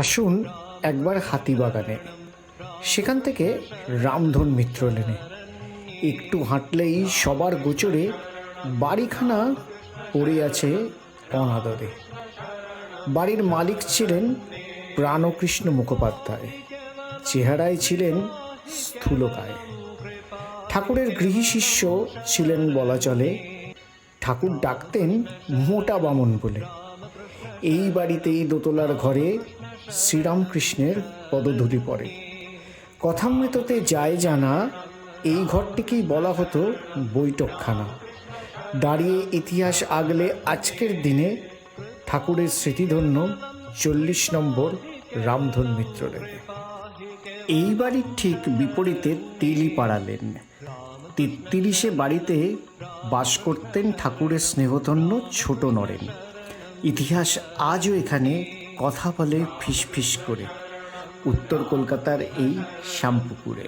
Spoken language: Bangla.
আসুন একবার হাতিবাগানে, সেখান থেকে রামধন মিত্র লেনে। একটু হাঁটলেই সবার গোচরে বাড়িখানা পড়ে আছে অনাদরে। বাড়ির মালিক ছিলেন প্রাণকৃষ্ণ মুখোপাধ্যায়, চেহারায় ছিলেন স্থূলকায়। ঠাকুরের গৃহী শিষ্য ছিলেন বলা চলে, ঠাকুর ডাকতেন মোটা বামন বলে। এই বাড়িতেই দোতলার ঘরে শ্রীরামকৃষ্ণের পদধূলি পড়ে। কথামৃততে যায় জানা, এই ঘরটিকেই বলা হতো বৈঠকখানা। দাঁড়িয়ে ইতিহাস আগলে আজকের দিনে ঠাকুরের স্মৃতিধন্য 40 নম্বর রামধন মিত্র লেনে। এই বাড়ির ঠিক বিপরীতে তেলিপাড়া লেন। 33 বাড়িতে বাস করতেন ঠাকুরের স্নেহধন্য ছোট নরেন। ইতিহাস আজও এখানে কথা বলে ফিস ফিস করে, উত্তর কলকাতার এই শ্যামপুকুরে।